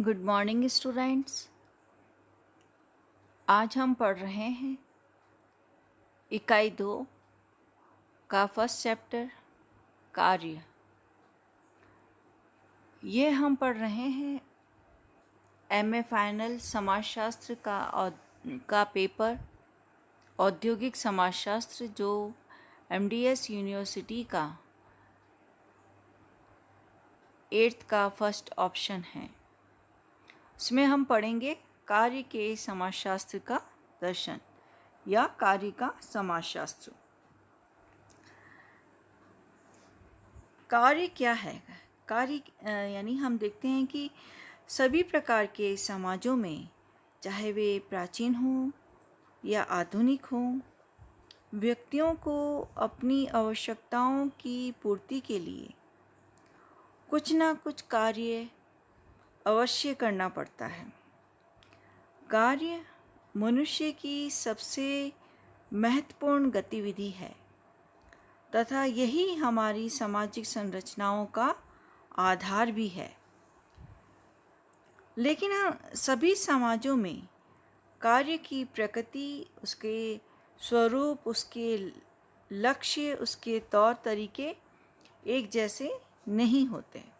Good morning students. आज हम पढ़ रहे हैं इकाई 2 का फर्स्ट चैप्टर कार्य। ये हम पढ़ रहे हैं एमए फाइनल समाजशास्त्र का पेपर औद्योगिक समाजशास्त्र जो एमडीएस यूनिवर्सिटी का 8th का फर्स्ट ऑप्शन है। इसमें हम पढ़ेंगे कार्य के समाजशास्त्र का दर्शन या कार्य का समाजशास्त्र। कार्य क्या है? कार्य यानी हम देखते हैं कि सभी प्रकार के समाजों में, चाहे वे प्राचीन हों या आधुनिक हों, व्यक्तियों को अपनी आवश्यकताओं की पूर्ति के लिए कुछ ना कुछ कार्य अवश्य करना पड़ता है। कार्य मनुष्य की सबसे महत्वपूर्ण गतिविधि है तथा यही हमारी सामाजिक संरचनाओं का आधार भी है। लेकिन सभी समाजों में कार्य की प्रकृति, उसके स्वरूप, उसके लक्ष्य, उसके तौर तरीके एक जैसे नहीं होते,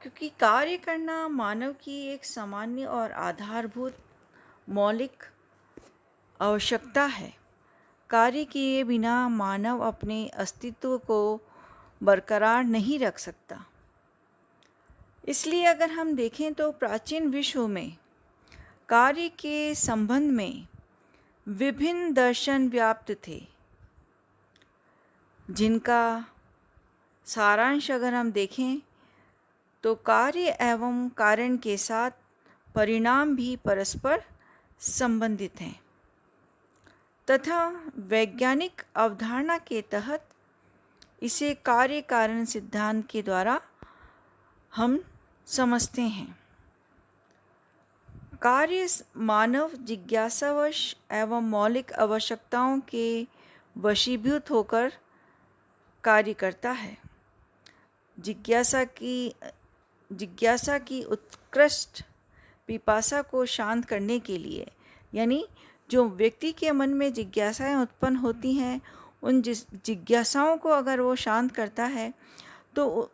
क्योंकि कार्य करना मानव की एक सामान्य और आधारभूत मौलिक आवश्यकता है। कार्य किए बिना मानव अपने अस्तित्व को बरकरार नहीं रख सकता। इसलिए अगर हम देखें तो प्राचीन विश्व में कार्य के संबंध में विभिन्न दर्शन व्याप्त थे, जिनका सारांश अगर हम देखें तो कार्य एवं कारण के साथ परिणाम भी परस्पर संबंधित हैं तथा वैज्ञानिक अवधारणा के तहत इसे कार्य कारण सिद्धांत के द्वारा हम समझते हैं। कार्य मानव जिज्ञासावश एवं मौलिक आवश्यकताओं के वशीभूत होकर कार्य करता है। जिज्ञासा की उत्कृष्ट पिपासा को शांत करने के लिए, यानी जो व्यक्ति के मन में जिज्ञासाएं उत्पन्न होती हैं, उन जिज्ञासाओं को अगर वो शांत करता है तो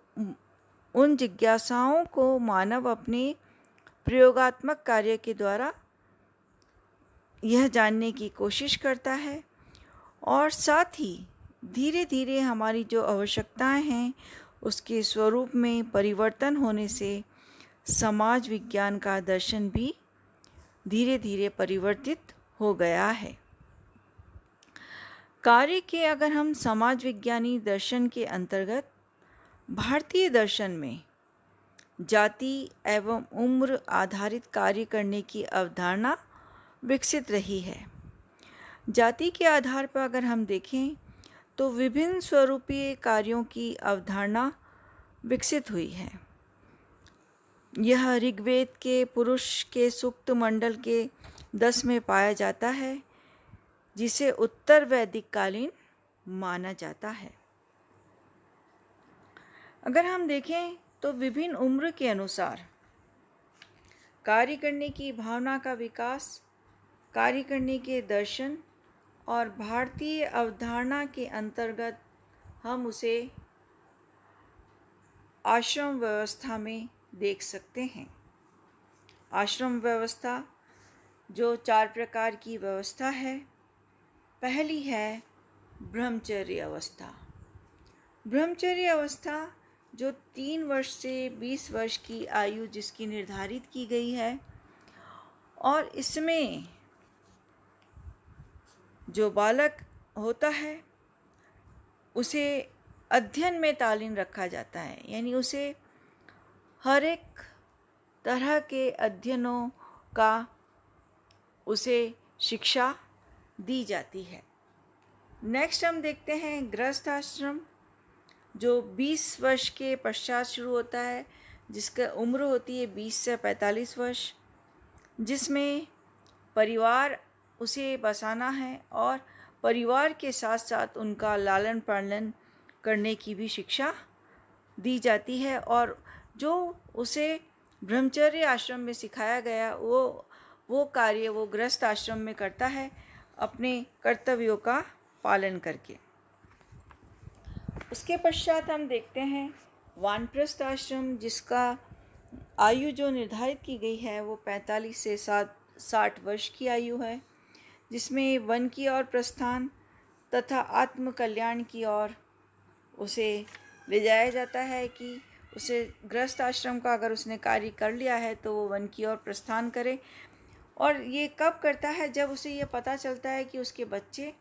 उन जिज्ञासाओं को मानव अपने प्रयोगात्मक कार्य के द्वारा यह जानने की कोशिश करता है और साथ ही धीरे धीरे हमारी जो आवश्यकताएं हैं उसके स्वरूप में परिवर्तन होने से समाज विज्ञान का दर्शन भी धीरे धीरे परिवर्तित हो गया है। कार्य के अगर हम समाज विज्ञानी दर्शन के अंतर्गत भारतीय दर्शन में जाति एवं उम्र आधारित कार्य करने की अवधारणा विकसित रही है। जाति के आधार पर अगर हम देखें तो विभिन्न स्वरूपीय कार्यों की अवधारणा विकसित हुई है। यह ऋग्वेद के पुरुष के सूक्त मंडल के 10 में पाया जाता है, जिसे उत्तर वैदिक कालीन माना जाता है। अगर हम देखें तो विभिन्न उम्र के अनुसार कार्य करने की भावना का विकास, कार्य करने के दर्शन और भारतीय अवधारणा के अंतर्गत हम उसे आश्रम व्यवस्था में देख सकते हैं। आश्रम व्यवस्था जो 4 प्रकार की व्यवस्था है। पहली है ब्रह्मचर्य अवस्था। ब्रह्मचर्य अवस्था जो 3 वर्ष से 20 वर्ष की आयु जिसकी निर्धारित की गई है, और इसमें जो बालक होता है उसे अध्ययन में तालीम रखा जाता है, यानी उसे हर एक तरह के अध्ययनों का उसे शिक्षा दी जाती है। नेक्स्ट हम देखते हैं गृहस्थ आश्रम जो 20 वर्ष के पश्चात शुरू होता है, जिसका उम्र होती है 20 से 45 वर्ष, जिसमें परिवार उसे बसाना है और परिवार के साथ साथ उनका लालन पालन करने की भी शिक्षा दी जाती है। और जो उसे ब्रह्मचर्य आश्रम में सिखाया गया वो कार्य वो गृहस्थ आश्रम में करता है, अपने कर्तव्यों का पालन करके। उसके पश्चात हम देखते हैं वानप्रस्थ आश्रम, जिसका आयु जो निर्धारित की गई है वो 45 से 60 वर्ष की आयु है, जिसमें वन की ओर प्रस्थान तथा आत्म कल्याण की ओर उसे ले जाया जाता है कि उसे गृहस्थ आश्रम का अगर उसने कार्य कर लिया है तो वो वन की ओर प्रस्थान करे। और ये कब करता है? जब उसे ये पता चलता है कि उसके बच्चे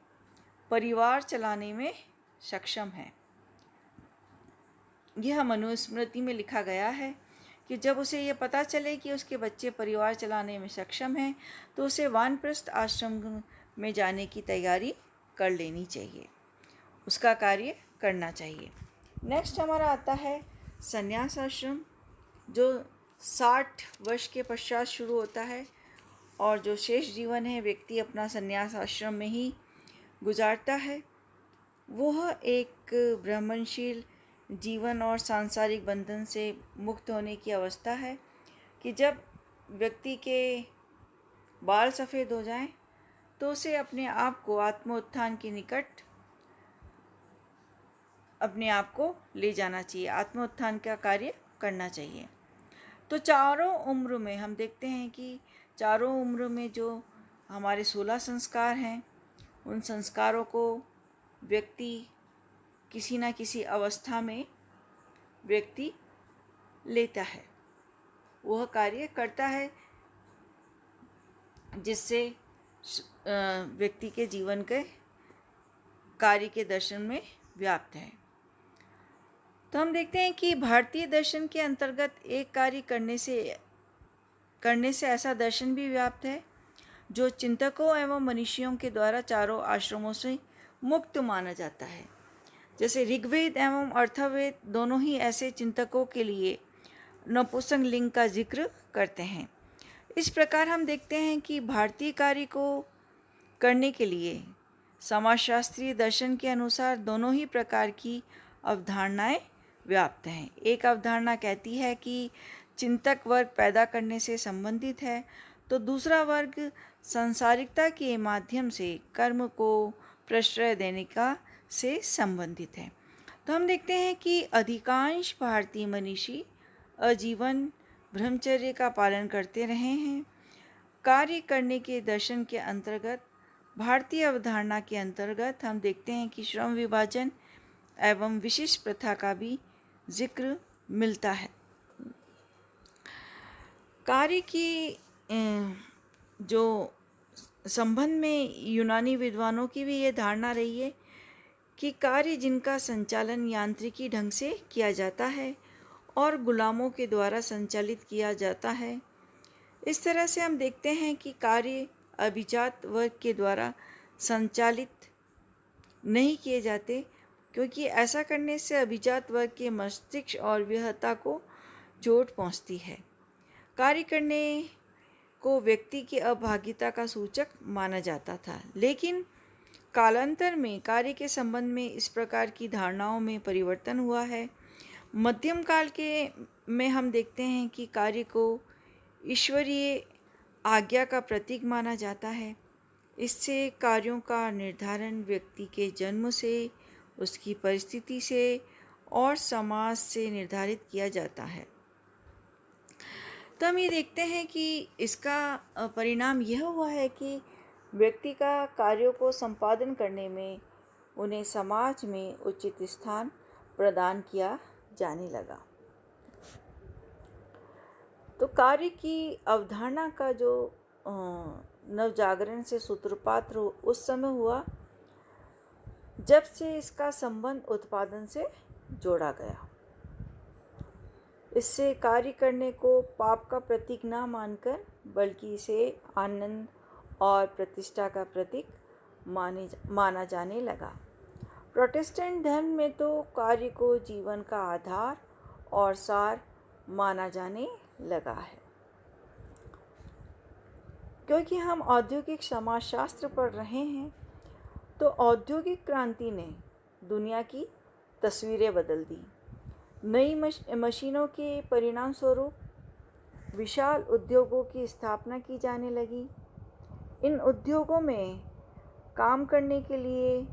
परिवार चलाने में सक्षम हैं। यह मनुस्मृति में लिखा गया है कि जब उसे ये पता चले कि उसके बच्चे परिवार चलाने में सक्षम हैं तो उसे वानप्रस्थ आश्रम में जाने की तैयारी कर लेनी चाहिए, उसका कार्य करना चाहिए। नेक्स्ट हमारा आता है संन्यास आश्रम, जो 60 वर्ष के पश्चात शुरू होता है और जो शेष जीवन है व्यक्ति अपना संन्यास आश्रम में ही गुजारता है। वह एक ब्रह्मणशील जीवन और सांसारिक बंधन से मुक्त होने की अवस्था है कि जब व्यक्ति के बाल सफ़ेद हो जाएं तो उसे अपने आप को आत्मोत्थान के निकट अपने आप को ले जाना चाहिए, आत्मोत्थान का कार्य करना चाहिए। तो चारों उम्र में हम देखते हैं कि चारों उम्र में जो हमारे 16 संस्कार हैं, उन संस्कारों को व्यक्ति किसी न किसी अवस्था में व्यक्ति लेता है, वह कार्य करता है जिससे व्यक्ति के जीवन के कार्य के दर्शन में व्याप्त है। तो हम देखते हैं कि भारतीय दर्शन के अंतर्गत एक कार्य करने से ऐसा दर्शन भी व्याप्त है जो चिंतकों एवं मनीषियों के द्वारा चारों आश्रमों से मुक्त माना जाता है। जैसे ऋग्वेद एवं अर्थवेद दोनों ही ऐसे चिंतकों के लिए नपुंसक लिंग का जिक्र करते हैं। इस प्रकार हम देखते हैं कि भारतीय कार्य को करने के लिए समाजशास्त्रीय दर्शन के अनुसार दोनों ही प्रकार की अवधारणाएं व्याप्त हैं। एक अवधारणा कहती है कि चिंतक वर्ग पैदा करने से संबंधित है, तो दूसरा वर्ग सांसारिकता के माध्यम से कर्म को प्रश्रय देने का से संबंधित है। तो हम देखते हैं कि अधिकांश भारतीय मनीषी आजीवन ब्रह्मचर्य का पालन करते रहे हैं। कार्य करने के दर्शन के अंतर्गत, भारतीय अवधारणा के अंतर्गत हम देखते हैं कि श्रम विभाजन एवं विशिष्ट प्रथा का भी जिक्र मिलता है। कार्य की जो संबंध में यूनानी विद्वानों की भी ये धारणा रही है कि कार्य जिनका संचालन यांत्रिकी ढंग से किया जाता है और गुलामों के द्वारा संचालित किया जाता है, इस तरह से हम देखते हैं कि कार्य अभिजात वर्ग के द्वारा संचालित नहीं किए जाते, क्योंकि ऐसा करने से अभिजात वर्ग के मस्तिष्क और विहता को चोट पहुंचती है। कार्य करने को व्यक्ति की अभागिता का सूचक माना जाता था, लेकिन कालांतर में कार्य के संबंध में इस प्रकार की धारणाओं में परिवर्तन हुआ है। मध्यम काल के में हम देखते हैं कि कार्य को ईश्वरीय आज्ञा का प्रतीक माना जाता है। इससे कार्यों का निर्धारण व्यक्ति के जन्म से, उसकी परिस्थिति से और समाज से निर्धारित किया जाता है। तो हम ये देखते हैं कि इसका परिणाम यह हुआ है कि व्यक्ति का कार्यों को संपादन करने में उन्हें समाज में उचित स्थान प्रदान किया जाने लगा। तो कार्य की अवधारणा का जो नवजागरण से सूत्रपात उस समय हुआ जब से इसका संबंध उत्पादन से जोड़ा गया। इससे कार्य करने को पाप का प्रतीक ना मानकर बल्कि इसे आनंद और प्रतिष्ठा का प्रतीक माना जाने लगा। प्रोटेस्टेंट धर्म में तो कार्य को जीवन का आधार और सार माना जाने लगा है। क्योंकि हम औद्योगिक समाजशास्त्र पढ़ रहे हैं, तो औद्योगिक क्रांति ने दुनिया की तस्वीरें बदल दी। नई मशीनों के परिणाम स्वरूप विशाल उद्योगों की स्थापना की जाने लगी। इन उद्योगों में काम करने के लिए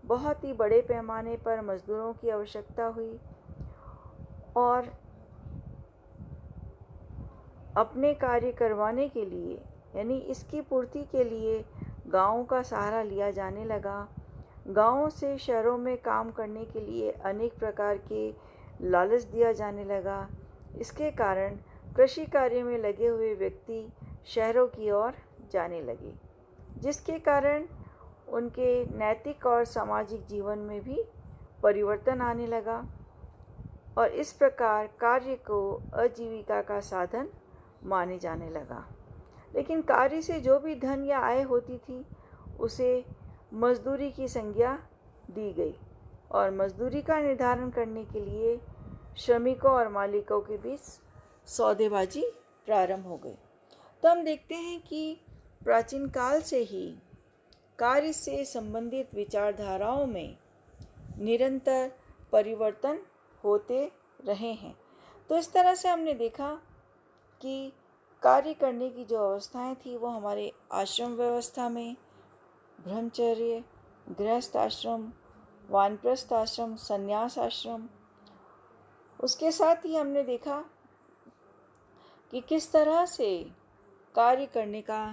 बहुत ही बड़े पैमाने पर मज़दूरों की आवश्यकता हुई और अपने कार्य करवाने के लिए यानी इसकी पूर्ति के लिए गाँवों का सहारा लिया जाने लगा। गाँवों से शहरों में काम करने के लिए अनेक प्रकार के लालच दिया जाने लगा। इसके कारण कृषि कार्य में लगे हुए व्यक्ति शहरों की ओर जाने लगे, जिसके कारण उनके नैतिक और सामाजिक जीवन में भी परिवर्तन आने लगा और इस प्रकार कार्य को आजीविका का साधन माने जाने लगा। लेकिन कार्य से जो भी धन या आय होती थी उसे मजदूरी की संज्ञा दी गई और मजदूरी का निर्धारण करने के लिए श्रमिकों और मालिकों के बीच सौदेबाजी प्रारंभ हो गई। तो हम देखते हैं कि प्राचीन काल से ही कार्य से संबंधित विचारधाराओं में निरंतर परिवर्तन होते रहे हैं। तो इस तरह से हमने देखा कि कार्य करने की जो अवस्थाएं थी वो हमारे आश्रम व्यवस्था में ब्रह्मचर्य, गृहस्थ आश्रम, वानप्रस्थ आश्रम, संन्यास आश्रम, उसके साथ ही हमने देखा कि किस तरह से कार्य करने का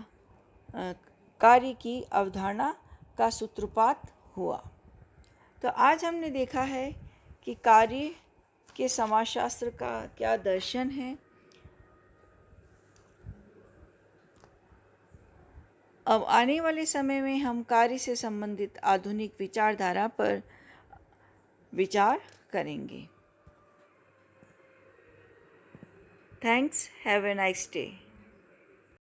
कार्य की अवधारणा का सूत्रपात हुआ। तो आज हमने देखा है कि कार्य के समाजशास्त्र का क्या दर्शन है। अब आने वाले समय में हम कार्य से संबंधित आधुनिक विचारधारा पर विचार करेंगे। Thanks, have a nice day.